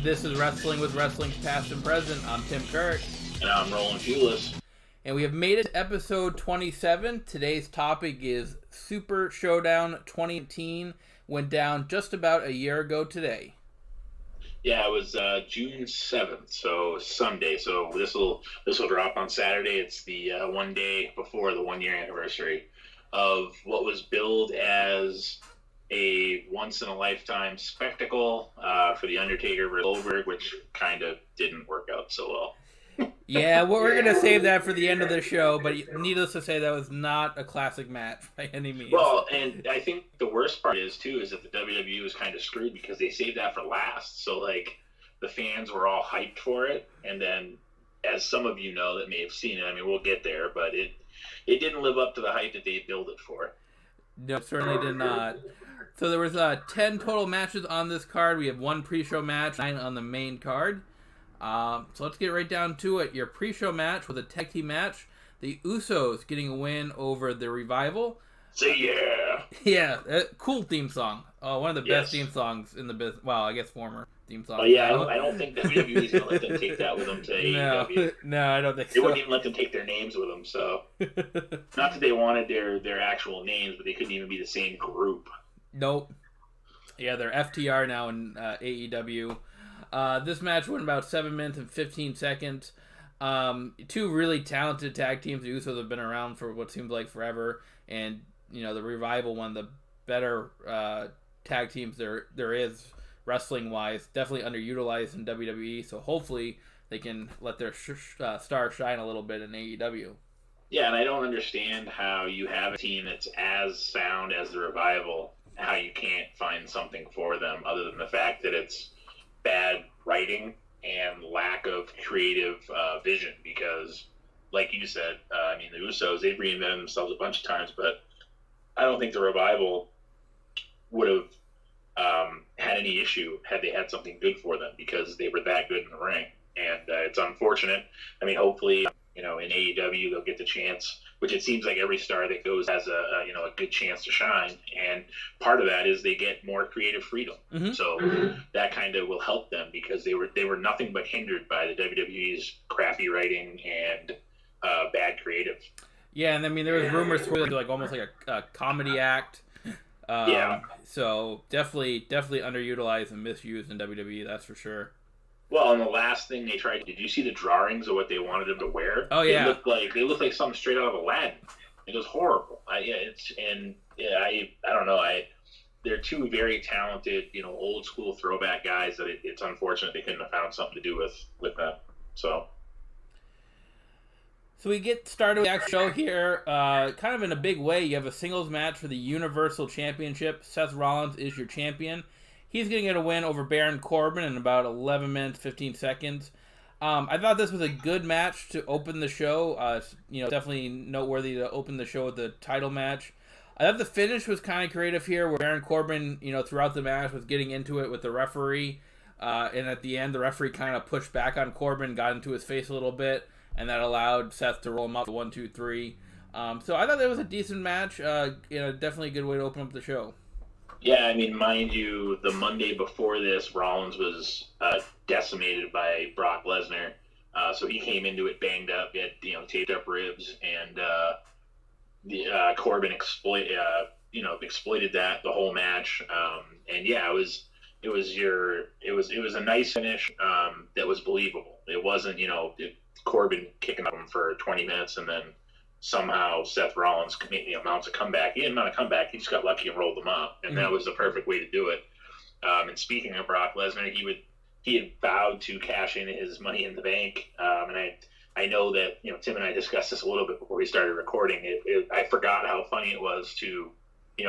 This is Wrestling with Wrestling's Past and Present. I'm Tim Kirk. And I'm Roland Pulis. And we have made it to episode 27. Today's topic is Super Showdown 2018. Went down just about a year ago today. Yeah, it was June 7th, so Sunday. So this will drop on Saturday. It's the one day before the 1 year anniversary of what was billed as a once-in-a-lifetime spectacle for the Undertaker and Goldberg, which kind of didn't work out so well. Yeah, well, we're going to save that for the end of the show, but needless to say, that was not a classic match by any means. Well, and I think the worst part is that the WWE was kind of screwed because they saved that for last. So, the fans were all hyped for it, and then, as some of you know that may have seen it, I mean, we'll get there, but it didn't live up to the hype that they billed it for. No, certainly did not. So there was 10 total matches on this card. We have one pre-show match, 9 on the main card. So let's get right down to it. Your pre-show match was a tag team match. The Usos getting a win over the Revival. Say yeah. Yeah, cool theme song. One of the best theme songs in the business. Well, I guess former theme song. Yeah, I don't think WWE is going to let them take that with them to AEW. No, I don't think so. They wouldn't even let them take their names with them. So, not that they wanted their actual names, but they couldn't even be the same group. Nope. Yeah, they're FTR now in AEW. This match went about 7 minutes and 15 seconds. Two really talented tag teams. The Usos have been around for what seems like forever, and the Revival, one of the better tag teams there is wrestling wise. Definitely underutilized in WWE. So hopefully they can let their star shine a little bit in AEW. Yeah, and I don't understand how you have a team that's as sound as the Revival, how you can't find something for them other than the fact that it's bad writing and lack of creative vision. Because, like you said, the Usos, they've reinvented themselves a bunch of times, but I don't think the Revival would have had any issue had they had something good for them, because they were that good in the ring. And it's unfortunate. I mean, hopefully, in AEW they'll get the chance, which it seems like every star that goes has a good chance to shine. And part of that is they get more creative freedom. Mm-hmm. So that kind of will help them, because they were nothing but hindered by the WWE's crappy writing and bad creative. Yeah, and I mean, there was rumors for almost like a comedy act. So definitely underutilized and misused in WWE, that's for sure. Well, and the last thing they tried, did you see the drawings of what they wanted them to wear? Oh yeah, they look like something straight out of Aladdin. It was horrible. I don't know. They're two very talented, old school throwback guys that it's unfortunate they couldn't have found something to do with them. So we get started with the actual show here, kind of in a big way. You have a singles match for the Universal Championship. Seth Rollins is your champion. He's going to get a win over Baron Corbin in about 11 minutes, 15 seconds. I thought this was a good match to open the show. Definitely noteworthy to open the show with the title match. I thought the finish was kind of creative here, where Baron Corbin, throughout the match was getting into it with the referee. And at the end, the referee kind of pushed back on Corbin, got into his face a little bit, and that allowed Seth to roll him up to 1, 2, 3. So I thought that was a decent match. Definitely a good way to open up the show. Yeah, I mean, mind you, the Monday before this, Rollins was decimated by Brock Lesnar. So he came into it banged up, he had taped up ribs, and Corbin exploited that the whole match. And yeah, it was a nice finish that was believable. It wasn't Corbin kicking up him for 20 minutes and then somehow Seth Rollins mounts a comeback. He didn't mount a comeback. He just got lucky and rolled them up, and that was the perfect way to do it. And speaking of Brock Lesnar, he had vowed to cash in his Money in the Bank, and I know that Tim and I discussed this a little bit before we started recording. I forgot how funny it was to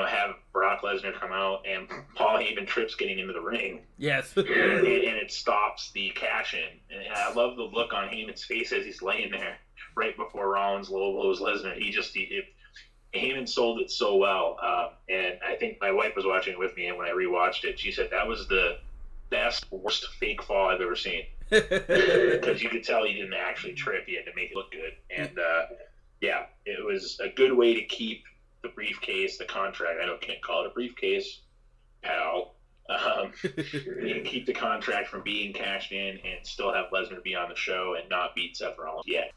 have Brock Lesnar come out and Paul Heyman trips getting into the ring. Yes. and it stops the cash in, and I love the look on Heyman's face as he's laying there right before Rollins low blows Lesnar. Heyman sold it so well, and I think my wife was watching it with me, and when I rewatched it, she said that was the worst fake fall I've ever seen, because you could tell he didn't actually trip. He had to make it look good, and it was a good way to keep the briefcase, the contract. I can't call it a briefcase, pal. You can keep the contract from being cashed in and still have Lesnar be on the show and not beat Seth Rollins yet.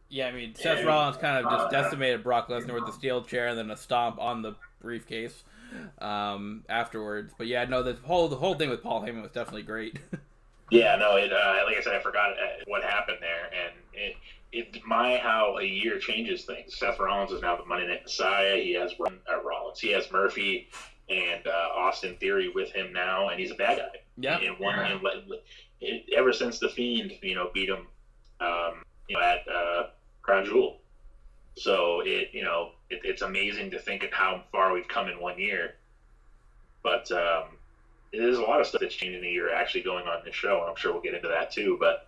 Yeah, I mean, Seth Rollins kind of just decimated Brock Lesnar with the steel chair and then a stomp on the briefcase afterwards. But yeah, no, the whole thing with Paul Heyman was definitely great. Yeah, no, like I said, I forgot what happened there, and it's how a year changes things. Seth Rollins is now the Monday Night Messiah. He has Rollins. He has Murphy and Austin Theory with him now, and he's a bad guy. Yeah. Ever since the Fiend, beat him, at Crown Jewel. So it's amazing to think of how far we've come in 1 year. But there's a lot of stuff that's changed in a year actually going on in this show, and I'm sure we'll get into that too. But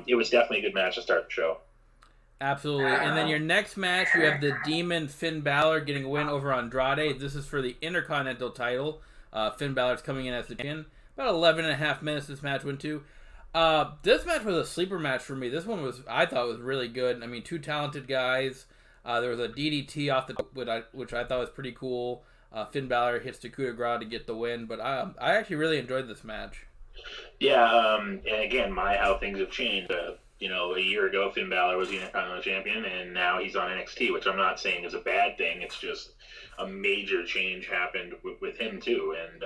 it was definitely a good match to start the show. Absolutely. And then your next match, you have the Demon Finn Balor getting a win over Andrade. This is for the Intercontinental title. Finn Balor's coming in as the champion. About 11.5 minutes this match went to. This match was a sleeper match for me. This one I thought was really good. I mean, two talented guys. There was a DDT off the top, which I thought was pretty cool. Finn Balor hits the coup de grace to get the win, but I actually really enjoyed this match. Yeah, and again, how things have changed. A year ago, Finn Balor was the Intercontinental Champion, and now he's on NXT, which I'm not saying is a bad thing. It's just a major change happened with him too, and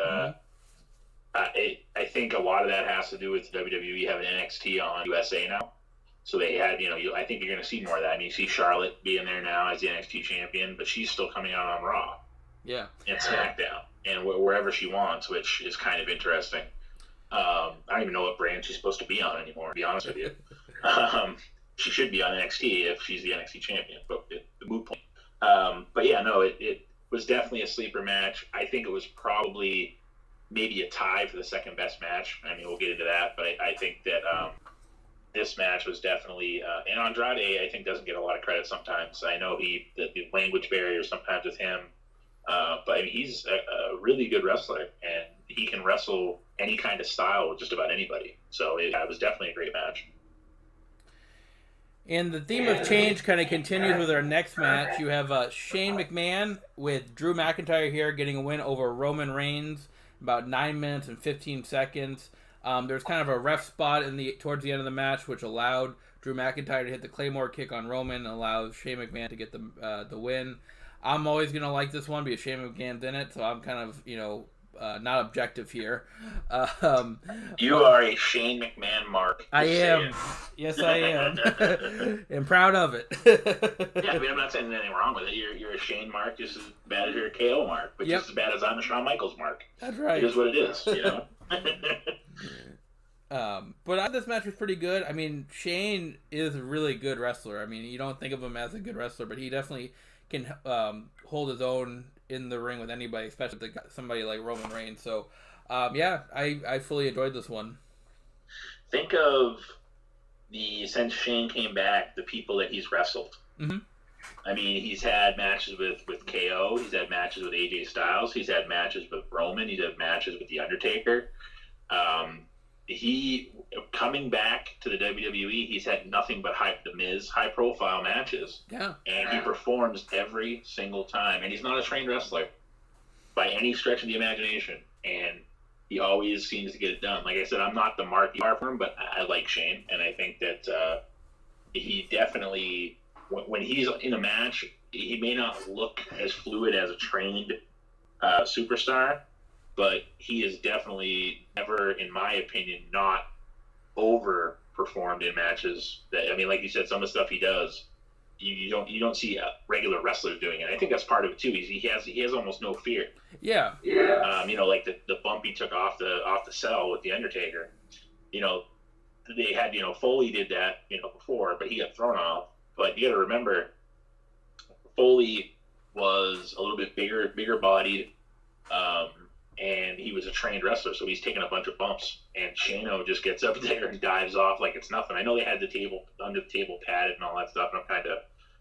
I think a lot of that has to do with WWE having NXT on USA now. So they had, I think you're going to see more of that. I mean, you see Charlotte being there now as the NXT champion, but she's still coming out on Raw. Yeah. And SmackDown, and wherever she wants, which is kind of interesting. I don't even know what brand she's supposed to be on anymore, to be honest with you. She should be on NXT if she's the NXT champion, but the moot point. But yeah, no, it was definitely a sleeper match. I think it was probably maybe a tie for the second best match. I mean, we'll get into that, but I think that this match was definitely and Andrade, I think, doesn't get a lot of credit sometimes. I know the language barrier sometimes with him, but I mean, he's a really good wrestler, and he can wrestle any kind of style with just about anybody. So it was definitely a great match. And the theme of change kind of continues with our next match. You have Shane McMahon with Drew McIntyre here getting a win over Roman Reigns, about 9 minutes and 15 seconds. There's kind of a ref spot towards the end of the match, which allowed Drew McIntyre to hit the Claymore kick on Roman and allows Shane McMahon to get the win. I'm always going to like this one because Shane McMahon's in it, so I'm kind of, not objective here. You are a Shane McMahon mark. I am. Yes, I am. And proud of it. Yeah, I mean, I'm not saying there's anything wrong with it. You're a Shane mark just as bad as you're a KO mark, but just as bad as I'm a Shawn Michaels mark. That's right. It is what it is, But this match was pretty good. I mean, Shane is a really good wrestler. I mean, you don't think of him as a good wrestler, but he definitely can hold his own in the ring with anybody, especially somebody like Roman Reigns. So, I fully enjoyed this one. Think of since Shane came back, the people that he's wrestled. Mm-hmm. I mean, he's had matches with KO. He's had matches with AJ Styles. He's had matches with Roman. He's had matches with The Undertaker. He coming back to the WWE, he's had nothing but The Miz high-profile matches. Yeah. And he performs every single time. And he's not a trained wrestler by any stretch of the imagination. And he always seems to get it done. Like I said, I'm not the mark for him, but I like Shane. And I think that he definitely, when he's in a match, he may not look as fluid as a trained superstar, but he is definitely never, in my opinion, not overperformed in matches. Like you said, some of the stuff he does, you don't see regular wrestlers doing it. I think that's part of it too. He has almost no fear. Yeah. Like the bump he took off the cell with the Undertaker. They had Foley did that before, but he got thrown off. But you got to remember, Foley was a little bit bigger bodied. And he was a trained wrestler, so he's taking a bunch of bumps. And Shano just gets up there and dives off like it's nothing. I know they had the under the table padded and all that stuff, and I'm kind of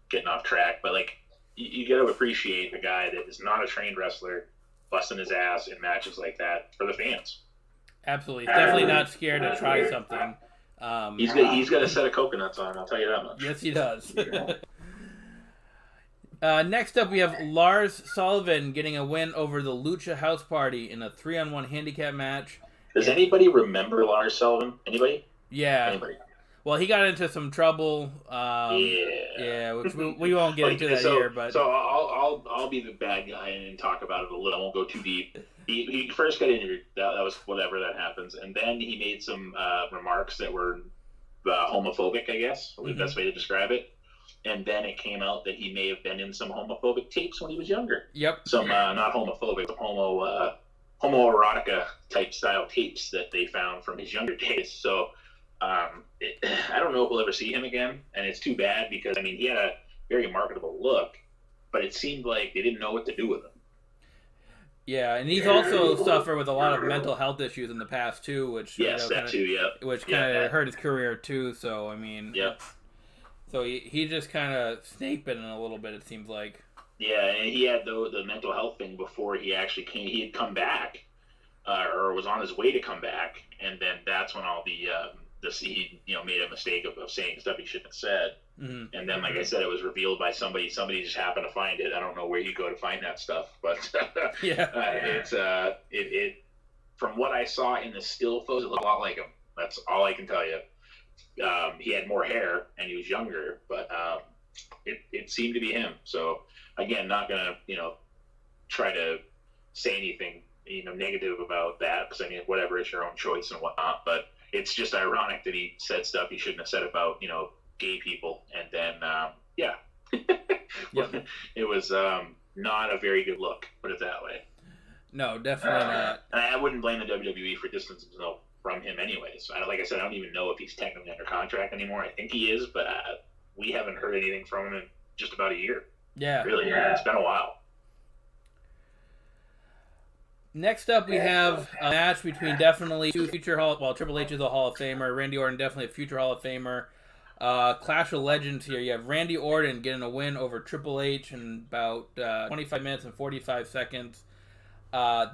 getting off track. But you got to appreciate a guy that is not a trained wrestler busting his ass in matches like that for the fans. Absolutely, definitely not scared to try something. He's got a set of coconuts on. I'll tell you that much. Yes, he does. Next up, we have Lars Sullivan getting a win over the Lucha House Party in a 3-on-1 handicap match. Does anybody remember Lars Sullivan? Anybody? Yeah. Anybody? Well, he got into some trouble. Which we won't get into that here. But so I'll be the bad guy and talk about it a little. I won't go too deep. He first got injured. That was whatever that happens, and then he made some remarks that were homophobic. I guess was the best way to describe it. And then it came out that he may have been in some homophobic tapes when he was younger. Yep. Some not homophobic, but homoerotica type style tapes that they found from his younger days. So. I don't know if we'll ever see him again, and it's too bad because he had a very marketable look, but it seemed like they didn't know what to do with him. Yeah, and he's also suffered with a lot of mental health issues in the past too, which which kind of hurt his career too. So so he just kind of snake bitten a little bit. It seems like. Yeah, and he had the mental health thing before he actually came. He had come back, or was on his way to come back, and then that's when all he made a mistake of saying stuff he shouldn't have said. Mm-hmm. And then, like I said, it was revealed by somebody just happened to find it. I don't know where you go to find that stuff, but it from what I saw in the still photos, it looked a lot like him. That's all I can tell you. He had more hair and he was younger, but it seemed to be him. So again, not gonna try to say anything negative about that, because whatever, it's your own choice and whatnot, but it's just ironic that he said stuff he shouldn't have said about, gay people. And then, it was not a very good look, put it that way. No, definitely not. And I wouldn't blame the WWE for distancing himself from him anyways. Like I said, I don't even know if he's technically under contract anymore. I think he is, but we haven't heard anything from him in just about a year. Yeah. Really, it's been a while. Next up, we have a match between definitely two future Triple H is a Hall of Famer. Randy Orton, definitely a future Hall of Famer. Clash of Legends here. You have Randy Orton getting a win over Triple H in about 25 minutes and 45 seconds.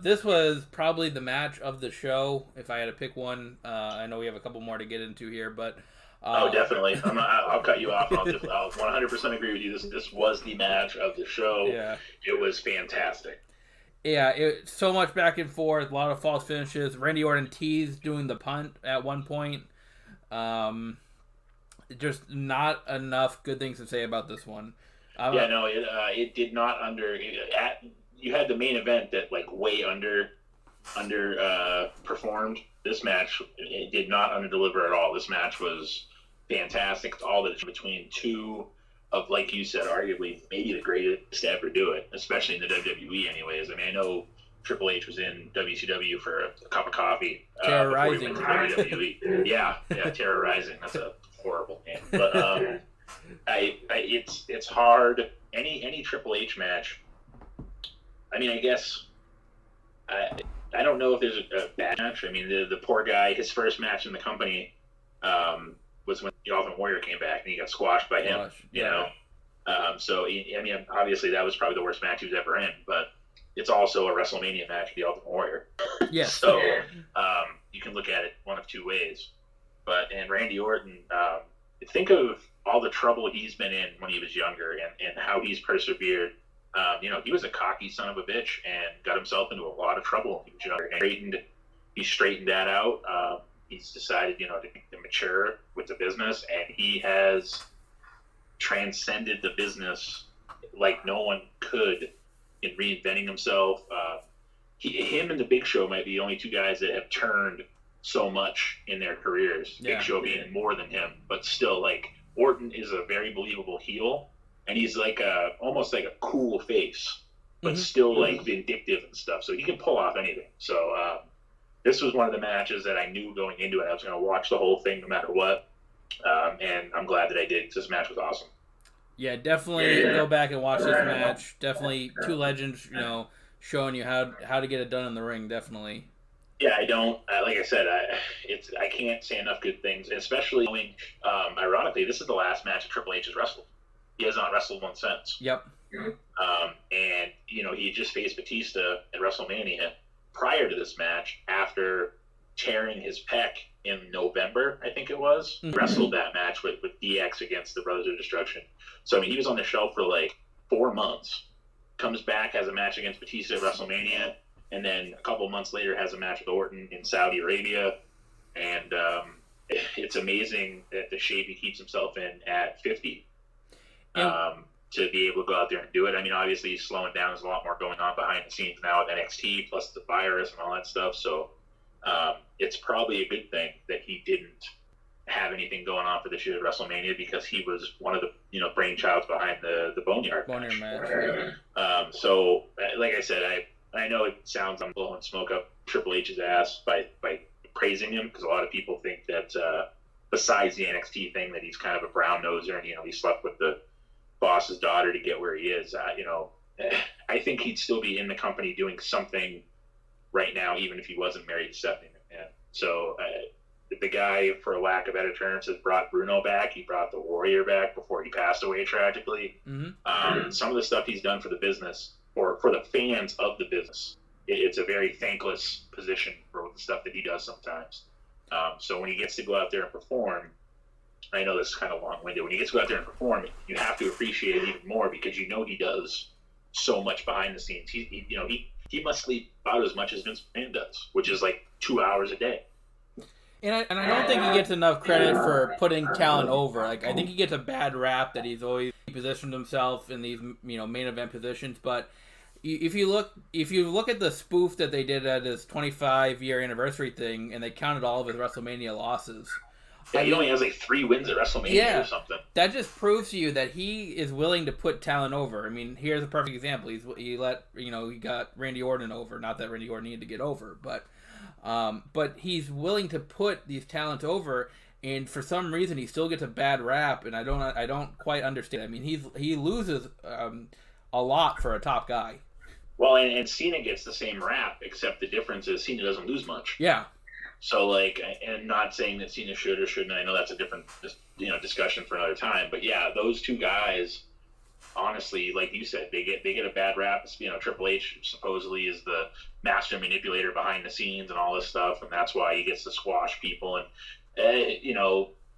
This was probably the match of the show, if I had to pick one. I know we have a couple more to get into here, but... definitely. I'll cut you off. I'll 100% agree with you. This was the match of the show. Yeah. It was fantastic. Yeah, so much back and forth, a lot of false finishes. Randy Orton teased doing the punt at one point. Just not enough good things to say about this one. It did not you had the main event that way under performed. This match, it did not underdeliver at all. This match was fantastic. All the between two of, like you said, arguably maybe the greatest to ever do it, especially in the WWE anyways. I know Triple H was in WCW for a cup of coffee before he went to WWE. yeah, terrorizing. That's a horrible name. But it's hard. Any Triple H match, I guess I don't know if there's a bad match. The poor guy, his first match in the company was when the Ultimate Warrior came back and he got squashed by him. So obviously that was probably the worst match he was ever in, but it's also a WrestleMania match with the Ultimate Warrior. Yes. So you can look at it one of two ways. And Randy Orton, think of all the trouble he's been in when he was younger and how he's persevered. He was a cocky son of a bitch and got himself into a lot of trouble when he was younger. And he straightened that out. He's decided, to mature with the business, and he has transcended the business like no one could in reinventing himself. Him and the Big Show might be the only two guys that have turned so much in their careers. Yeah. Big Show being more than him, but still, Orton is a very believable heel, and he's almost like a cool face, but still vindictive and stuff. So he can pull off anything. So this was one of the matches that I knew going into it I was going to watch the whole thing no matter what, and I'm glad that I did, because this match was awesome. Yeah, definitely go back and watch this match. Definitely two legends, showing you how to get it done in the ring. Definitely. Yeah, I don't. Like I said, I can't say enough good things, especially knowing, ironically, this is the last match Triple H has wrestled. He has not wrestled one since. Yep. And he just faced Batista at WrestleMania prior to this match after tearing his pec in November, I think it was. Wrestled that match with DX against the Brothers of Destruction. So he was on the shelf for 4 months, comes back, has a match against Batista at WrestleMania, and then a couple months later has a match with Orton in Saudi Arabia. And it's amazing that the shape he keeps himself in at 50 to be able to go out there and do it. I mean, obviously he's slowing down. There's a lot more going on behind the scenes now with NXT, plus the virus and all that stuff. So it's probably a good thing that he didn't have anything going on for this year at WrestleMania, because he was one of the brainchilds behind the Boneyard match. So like I said, I know it sounds I'm blowing smoke up Triple H's ass by praising him, because a lot of people think that besides the NXT thing that he's kind of a brown noser and he slept with the boss's daughter to get where he is. I think he'd still be in the company doing something right now, even if he wasn't married to Stephanie McMahon. So the guy, for lack of better terms, has brought Bruno back. He brought the Warrior back before he passed away tragically. Some of the stuff he's done for the business, or for the fans of the business, it's a very thankless position for the stuff that he does sometimes. So when he gets to go out there and perform, I know this is kind of long-winded, when he gets to go out there and perform, you have to appreciate it even more, because he does so much behind the scenes. He must sleep about as much as Vince McMahon does, which is like 2 hours a day. And I don't think he gets enough credit for putting talent over. Like, I think he gets a bad rap that he's always positioned himself in these main event positions. But if you look at the spoof that they did at his 25-year anniversary thing, and they counted all of his WrestleMania losses. Yeah, he only has like 3 wins at WrestleMania or something. That just proves to you that he is willing to put talent over. I mean, here's a perfect example. He got Randy Orton over. Not that Randy Orton needed to get over, but he's willing to put these talents over, and for some reason he still gets a bad rap, and I don't quite understand. I mean, he loses a lot for a top guy. Well, and Cena gets the same rap, except the difference is Cena doesn't lose much. Yeah. So, and not saying that Cena should or shouldn't. I know that's a different, discussion for another time. But yeah, those two guys, honestly, like you said, they get a bad rap. Triple H supposedly is the master manipulator behind the scenes and all this stuff, and that's why he gets to squash people. And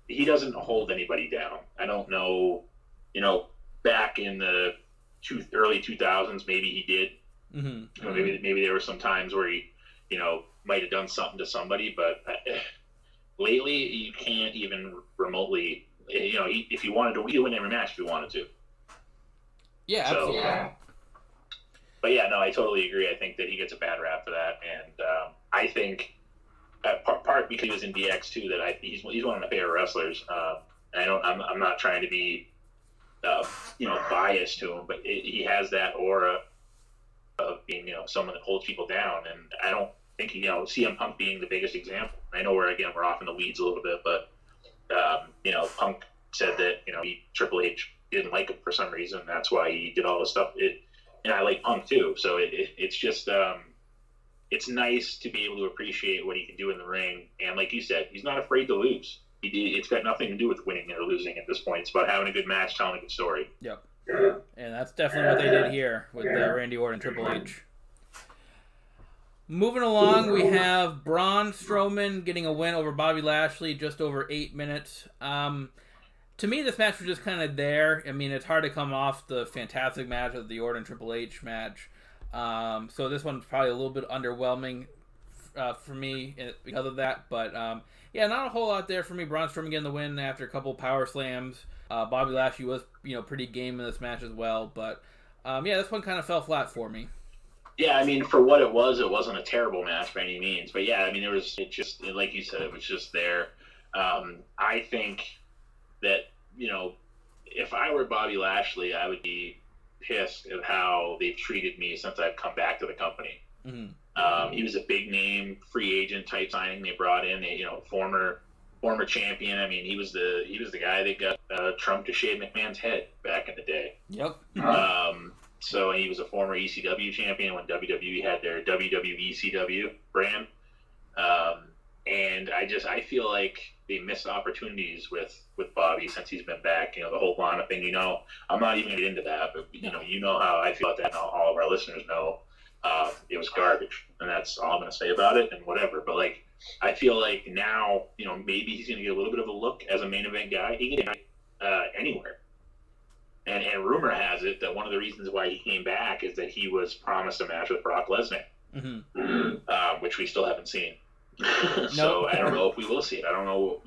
he doesn't hold anybody down. I don't know. Back in the early 2000s, maybe he did. Mm-hmm. Maybe there were some times where he, might have done something to somebody, but lately you can't even remotely. If he wanted to, he'd win every match if he wanted to. Yeah, absolutely. But yeah, no, I totally agree. I think that he gets a bad rap for that, and I think part because he was in DX too, that he's one of my favorite wrestlers. I'm not trying to be biased to him, but he has that aura of being someone that holds people down, and I don't think CM Punk being the biggest example. I know we're off in the weeds a little bit, but Punk said that Triple H didn't like him for some reason. That's why he did all this stuff. And I like Punk too, so it's just it's nice to be able to appreciate what he can do in the ring. And like you said, he's not afraid to lose. It's got nothing to do with winning or losing at this point. It's about having a good match, telling a good story. Yep. And that's definitely what they did here with Randy Orton and Triple H. Moving along, we have Braun Strowman getting a win over Bobby Lashley, just over 8 minutes. To me, this match was just kind of there. I mean, it's hard to come off the fantastic match of the Orton Triple H match. So this one's probably a little bit underwhelming for me because of that. But yeah, not a whole lot there for me. Braun Strowman getting the win after a couple power slams. Bobby Lashley was pretty game in this match as well. But yeah, this one kind of fell flat for me. Yeah, I mean, for what it wasn't a terrible match by any means. But yeah, I mean, it just like you said, it was just there. I think that, if I were Bobby Lashley, I would be pissed at how they've treated me since I've come back to the company. Mm-hmm. He was a big name, free agent type signing they brought in. Former champion. I mean, he was the guy that got Trump to shave McMahon's head back in the day. Yep. So he was a former ECW champion when WWE had their WWECW brand. And I feel like they missed opportunities with Bobby since he's been back. The whole Lana thing, I'm not even going to get into that, but how I feel about that, and all of our listeners know it was garbage, and that's all I'm going to say about it, and whatever. But I feel like now, maybe he's going to get a little bit of a look as a main event guy. He can get anywhere. And rumor has it that one of the reasons why he came back is that he was promised a match with Brock Lesnar, which we still haven't seen. So I don't know if we will see it. I don't know,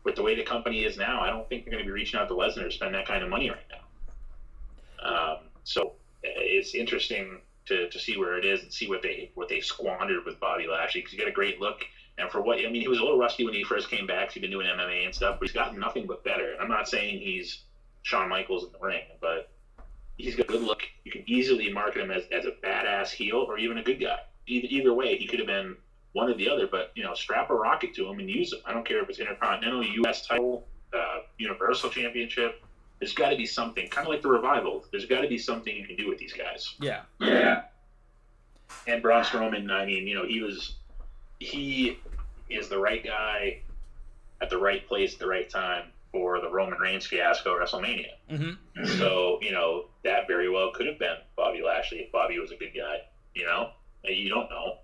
with the way the company is now, I don't think they're going to be reaching out to Lesnar to spend that kind of money right now. So it's interesting to see where it is and see what they squandered with Bobby Lashley, because he got a great look. And for what, he was a little rusty when he first came back. So he'd been doing MMA and stuff, but he's gotten nothing but better. I'm not saying he's Shawn Michaels in the ring, but he's got a good look. You can easily market him as a badass heel or even a good guy. Either way, he could have been one or the other, but strap a rocket to him and use him. I don't care if it's Intercontinental, U.S. title, Universal Championship. There's got to be something, kind of like the Revival. There's got to be something you can do with these guys. Yeah. And Braun Strowman, he is the right guy at the right place at the right time for the Roman Reigns fiasco at WrestleMania. Mm-hmm. So, that very well could have been Bobby Lashley if Bobby was a good guy. You don't know.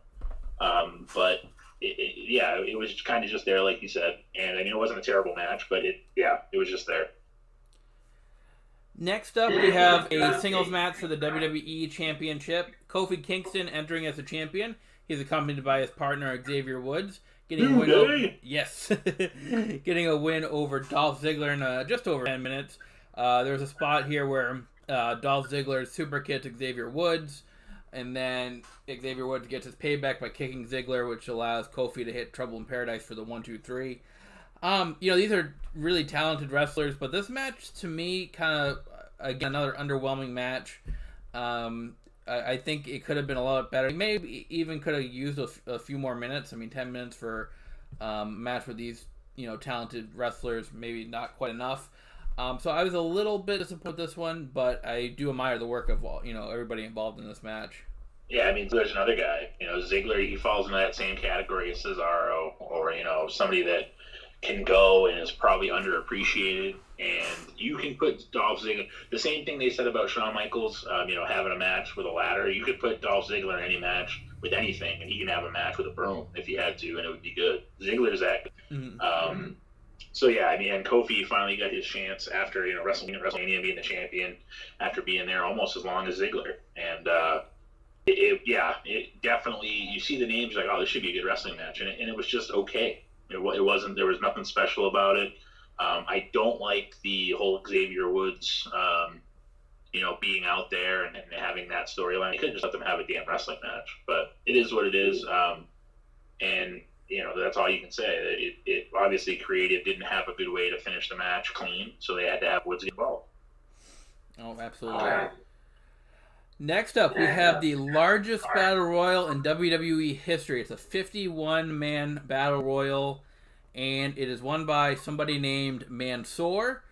But it was kind of just there, like you said. And it wasn't a terrible match, but it was just there. Next up, we have a singles match for the WWE Championship. Kofi Kingston entering as the champion. He's accompanied by his partner Xavier Woods, getting a win over Dolph Ziggler in just over 10 minutes. There's a spot here where Dolph Ziggler super kicks Xavier Woods, and then Xavier Woods gets his payback by kicking Ziggler, which allows Kofi to hit Trouble in Paradise for the 1-2-3. These are really talented wrestlers, but this match to me kind of, again, another underwhelming match. I think it could have been a lot better. Maybe even could have used a few more minutes. 10 minutes for a match with these, talented wrestlers, maybe not quite enough. So I was a little bit disappointed with this one, but I do admire the work of everybody involved in this match. Yeah, there's another guy. Ziggler, he falls into that same category as Cesaro, or, somebody that can go and is probably underappreciated. And you can put Dolph Ziggler, the same thing they said about Shawn Michaels, having a match with a ladder. You could put Dolph Ziggler in any match with anything, and he can have a match with a broom if he had to, and it would be good. Ziggler's that. Mm-hmm. And Kofi finally got his chance after, WrestleMania being the champion, after being there almost as long as Ziggler. And, it definitely, you see the names, like, oh, this should be a good wrestling match. And it was just okay. It wasn't, there was nothing special about it. I don't like the whole Xavier Woods, being out there and having that storyline. You couldn't just let them have a damn wrestling match, but it is what it is. And that's all you can say. It obviously creative didn't have a good way to finish the match clean, so they had to have Woods involved. Oh, absolutely. Next up, we have the largest battle royal in WWE history. It's a 51-man battle royal, and it is won by somebody named Mansoor,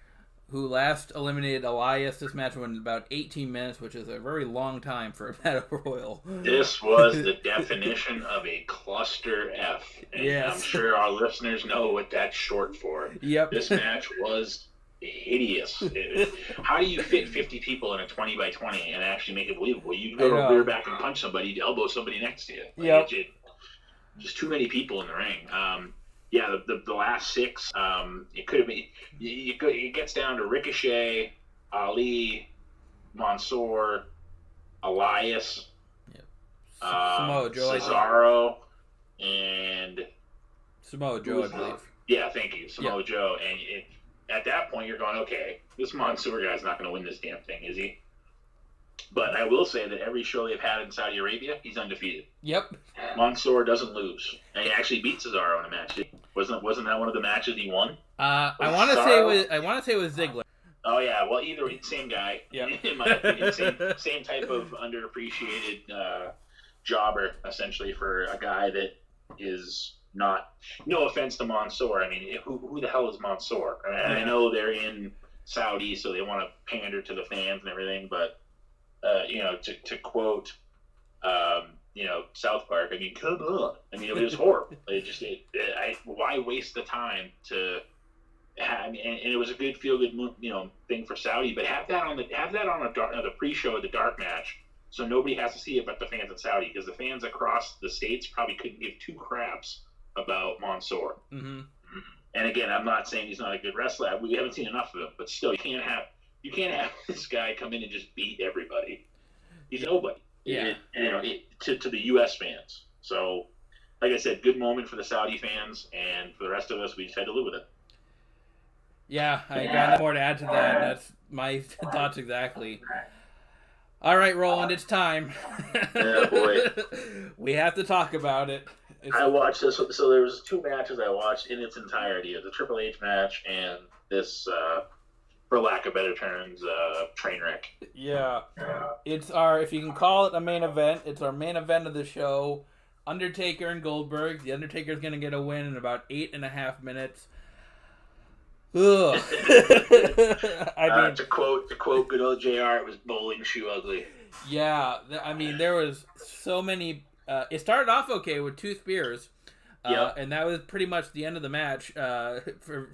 who last eliminated Elias. This match went in about 18 minutes, which is a very long time for a battle royal. This was the definition of a cluster F, and yes. I'm sure our listeners know what that's short for. Yep. This match was hideous. How do you fit 50 people in a 20 by 20 and actually make it believable? You go to rear back and punch somebody, you elbow somebody next to you. Just too many people in the ring. The last six, it could have been. It gets down to Ricochet, Ali, Mansoor, Elias, Samoa Joe, Cesaro, and Samoa Joe, I believe. Yeah, thank you, Samoa Joe. And at that point, you're going, okay, this Mansoor guy's not going to win this damn thing, is he? But I will say that every show they've had in Saudi Arabia, he's undefeated. Yep. Mansoor doesn't lose, and he actually beat Cesaro in a match. Wasn't that one of the matches he won? I want to say it was Ziggler. Oh yeah, well either same guy. Yeah. In my opinion, same type of underappreciated jobber, essentially, for a guy that is not. No offense to Mansoor. Who the hell is Mansoor? And I know they're in Saudi, so they want to pander to the fans and everything, but. To quote, South Park. Come on. It was horrible. Why waste the time to? And it was a good feel-good, thing for Saudi. But have that on the pre-show of the dark match, so nobody has to see it but the fans in Saudi, because the fans across the states probably couldn't give two craps about Mansoor. Mm-hmm. And again, I'm not saying he's not a good wrestler. We haven't seen enough of him, but still, you You can't have this guy come in and just beat everybody. He's nobody. Yeah. To the U.S. fans. So, like I said, good moment for the Saudi fans, and for the rest of us, we just had to live with it. Yeah, I got nothing more to add to that. That's my thoughts exactly. All right, Roland, it's time. Oh, boy. We have to talk about it. I watched this. So there was 2 matches I watched in its entirety. The Triple H match and this, for lack of better terms, train wreck. Yeah. It's our, if you can call it a main event, it's our main event of the show. Undertaker and Goldberg. The Undertaker's going to get a win in about 8.5 minutes. Ugh. I mean, to quote good old JR, it was bowling shoe ugly. Yeah, I mean, there was so many. It started off okay with 2 spears, and that was pretty much the end of the match. For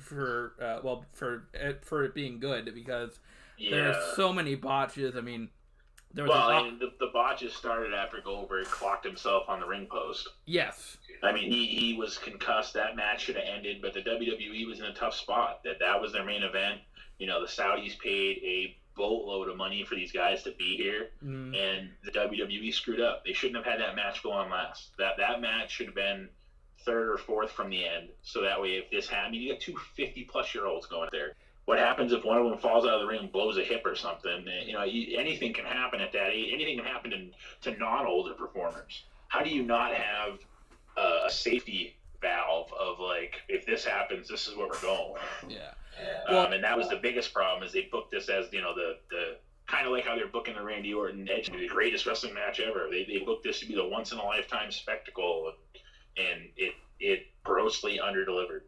it being good, because there were so many botches. I mean, there was the botches started after Goldberg clocked himself on the ring post. Yes. I mean, he was concussed. That match should have ended, but the WWE was in a tough spot. That was their main event. The Saudis paid a boatload of money for these guys to be here, and the WWE screwed up. They shouldn't have had that match go on last. That match should have been 3rd or 4th from the end, so that way if this happened, you got 2 50-plus-year-olds going there. What happens if one of them falls out of the ring and blows a hip or something? Anything can happen at that age. Anything can happen to non-older performers. How do you not have a safety valve of, like, if this happens, this is where we're going? Yeah. And that was the biggest problem, is they booked this as, the kind of like how they're booking the Randy Orton Edge, the greatest wrestling match ever. They booked this to be the once-in-a-lifetime spectacle, and it grossly underdelivered.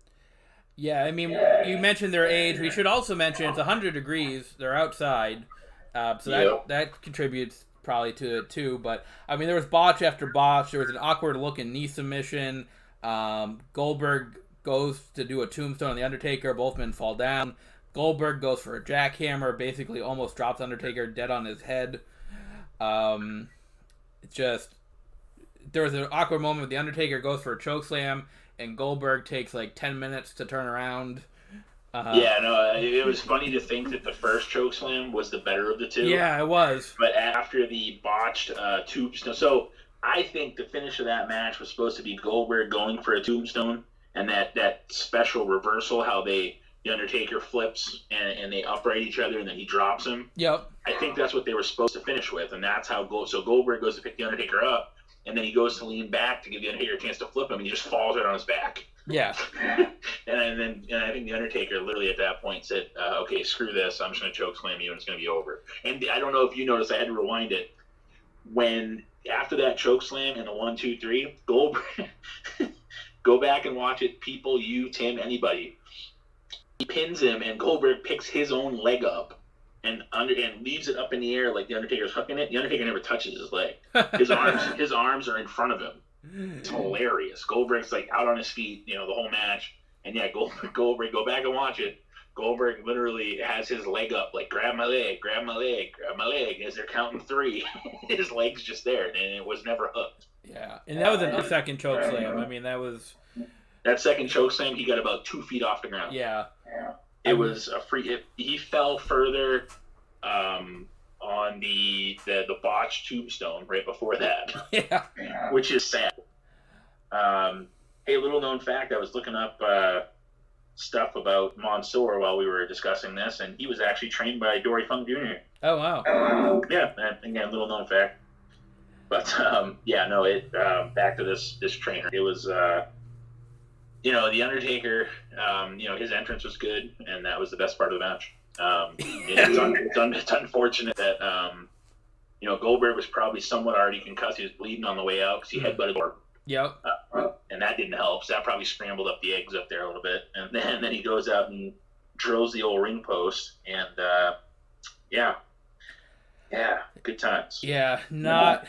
Yeah, I mean, you mentioned their age. We should also mention it's 100 degrees. They're outside, so that contributes probably to it too. But I mean, there was botch after botch. There was an awkward-looking knee submission. Goldberg goes to do a tombstone on the Undertaker. Both men fall down. Goldberg goes for a jackhammer, basically almost drops Undertaker dead on his head. There was an awkward moment where the Undertaker goes for a chokeslam, and Goldberg takes like 10 minutes to turn around. It was funny to think that the first chokeslam was the better of the 2. Yeah, it was. But after the botched tombstone, so I think the finish of that match was supposed to be Goldberg going for a tombstone, and that special reversal, how the Undertaker flips and they upright each other and then he drops him. Yep. I think that's what they were supposed to finish with, and that's how Goldberg goes to pick the Undertaker up, and then he goes to lean back to give the Undertaker a chance to flip him, and he just falls right on his back. Yeah. and I think the Undertaker literally at that point said, okay, screw this, I'm just going to choke slam you and it's going to be over. And I don't know if you noticed, I had to rewind it. When, after that choke slam and the 1, 2, 3, Goldberg, go back and watch it, people, you, Tim, anybody. He pins him, and Goldberg picks his own leg up and leaves it up in the air like the Undertaker's hooking it. The Undertaker never touches his leg. His arms are in front of him. It's hilarious. Goldberg's like out on his feet, the whole match. And yeah, Goldberg, go back and watch it. Goldberg literally has his leg up, like grab my leg, grab my leg, grab my leg. As they're counting 3, his leg's just there, and it was never hooked. Yeah, and that was a second choke slam. I mean, that second choke slam, he got about 2 feet off the ground. Yeah. It was a free. He fell further on the botched tombstone right before that. Yeah. Which is sad. Hey, little known fact, I was looking up stuff about Mansoor while we were discussing this, and he was actually trained by Dory Funk Jr. Oh, wow. Yeah, again, little known fact. But, back to this trainer. It was, the Undertaker, his entrance was good, and that was the best part of the match. It's unfortunate that, Goldberg was probably somewhat already concussed. He was bleeding on the way out because he headbutted Orton. Yep. And that didn't help. So that probably scrambled up the eggs up there a little bit. And then he goes out and drills the old ring post. And, good times. Yeah, not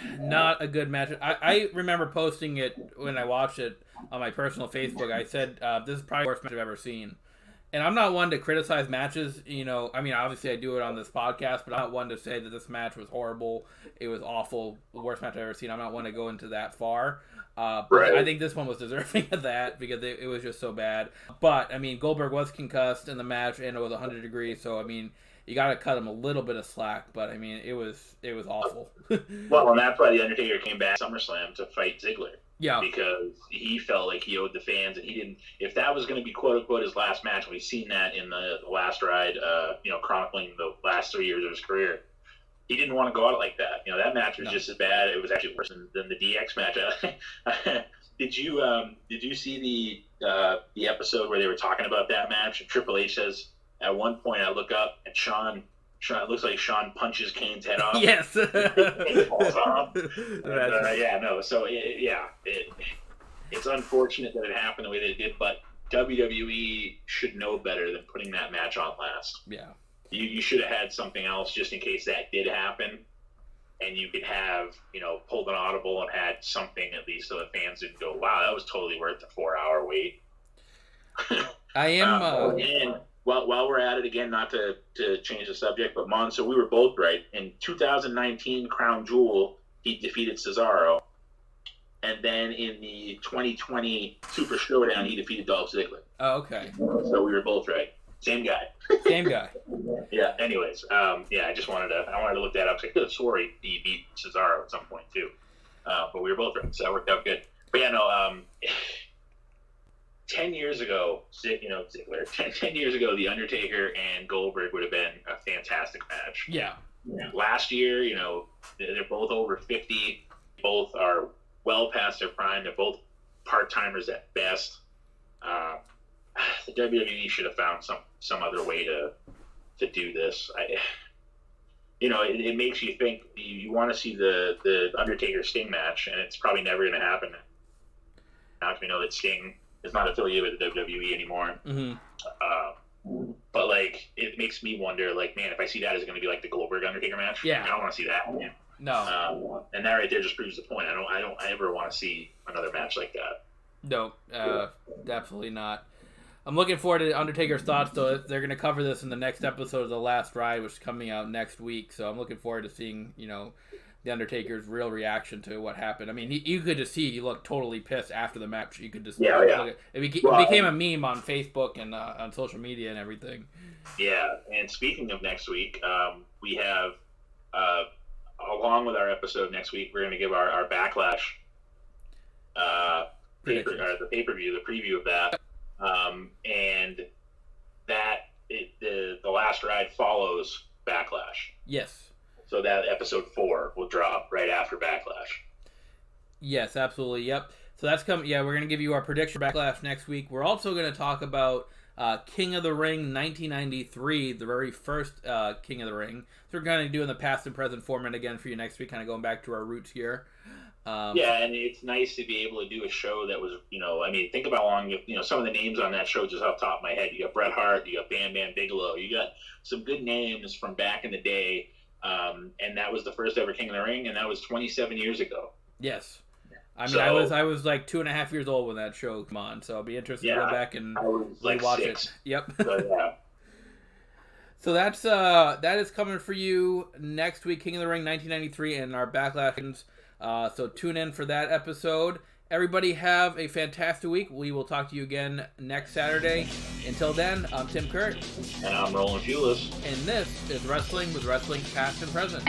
a good match. I remember posting it when I watched it on my personal Facebook. I said, this is probably the worst match I've ever seen. And I'm not one to criticize matches, I mean, obviously I do it on this podcast, but I'm not one to say that this match was horrible, it was awful, the worst match I've ever seen. I'm not one to go into that far. Right. I think this one was deserving of that because it was just so bad. But, I mean, Goldberg was concussed in the match, and it was 100 degrees, so, I mean, you got to cut him a little bit of slack. But I mean, it was awful. Well, and that's why the Undertaker came back at SummerSlam to fight Ziggler. Yeah, because he felt like he owed the fans, and he didn't. If that was going to be quote unquote his last match, we've seen that in the last ride, chronicling the last 3 years of his career. He didn't want to go out like that. That match was just as bad. It was actually worse than the DX match. Did you see the episode where they were talking about that match? And Triple H says at one point, I look up and Sean. It looks like Sean punches Kane's head off. Yes. It falls off. So it's unfortunate that it happened the way that it did, but WWE should know better than putting that match on last. Yeah. You should have had something else just in case that did happen, and you could have, pulled an audible and had something at least so the fans didn't go, wow, that was totally worth the 4-hour wait. I am... And while we're at it again, not to change the subject, but Mon, so we were both right. In 2019 Crown Jewel, he defeated Cesaro. And then in the 2020 Super Showdown, he defeated Dolph Ziggler. Oh, okay. So we were both right. Same guy. Same guy. Yeah. Anyways, I just wanted to look that up. I could have swore he beat Cesaro at some point too. But we were both right, so that worked out good. But 10 years ago, Ziggler. 10 years ago, The Undertaker and Goldberg would have been a fantastic match. Yeah. Last year, they're both over 50. Both are well past their prime. They're both part-timers at best. The WWE should have found some other way to do this. It makes you think you want to see the Undertaker Sting match, and it's probably never going to happen. Now, if we know that Sting is not affiliated with the WWE anymore. Mm-hmm. But it makes me wonder, man, if I see that, is it going to be like the Goldberg Undertaker match? Yeah. I don't want to see that. Man. No. And that right there just proves the point. I don't ever want to see another match like that. No, definitely not. I'm looking forward to Undertaker's thoughts, though. They're going to cover this in the next episode of The Last Ride, which is coming out next week. So I'm looking forward to seeing, the Undertaker's real reaction to what happened. I mean, you could just see he looked totally pissed after the match. You could just look at it. It became a meme on Facebook and on social media and everything. Yeah, and speaking of next week, we have, along with our episode next week, we're going to give our Backlash the pay-per-view, the preview of that. And that the Last Ride follows Backlash. Yes. So that episode 4 will drop right after Backlash. Yes, absolutely. Yep. So that's coming. Yeah, we're going to give you our prediction for Backlash next week. We're also going to talk about King of the Ring 1993, the very first King of the Ring. So we're going to do in the past and present format again for you next week, kind of going back to our roots here. And it's nice to be able to do a show that was, think about how long, some of the names on that show just off the top of my head. You got Bret Hart, you got Bam Bam Bigelow, you got some good names from back in the day. And that was the first ever King of the Ring, and that was 27 years ago. Yes. I mean, I was like 2.5 years old when that show came on, so I'll be interested to go back and watch it. Yep. So that is coming for you next week, King of the Ring 1993, and our Backlash. So tune in for that episode. Everybody have a fantastic week. We will talk to you again next Saturday. Until then, I'm Tim Kurt. And I'm Roland Fulis. And this is Wrestling with Wrestling Past and Present.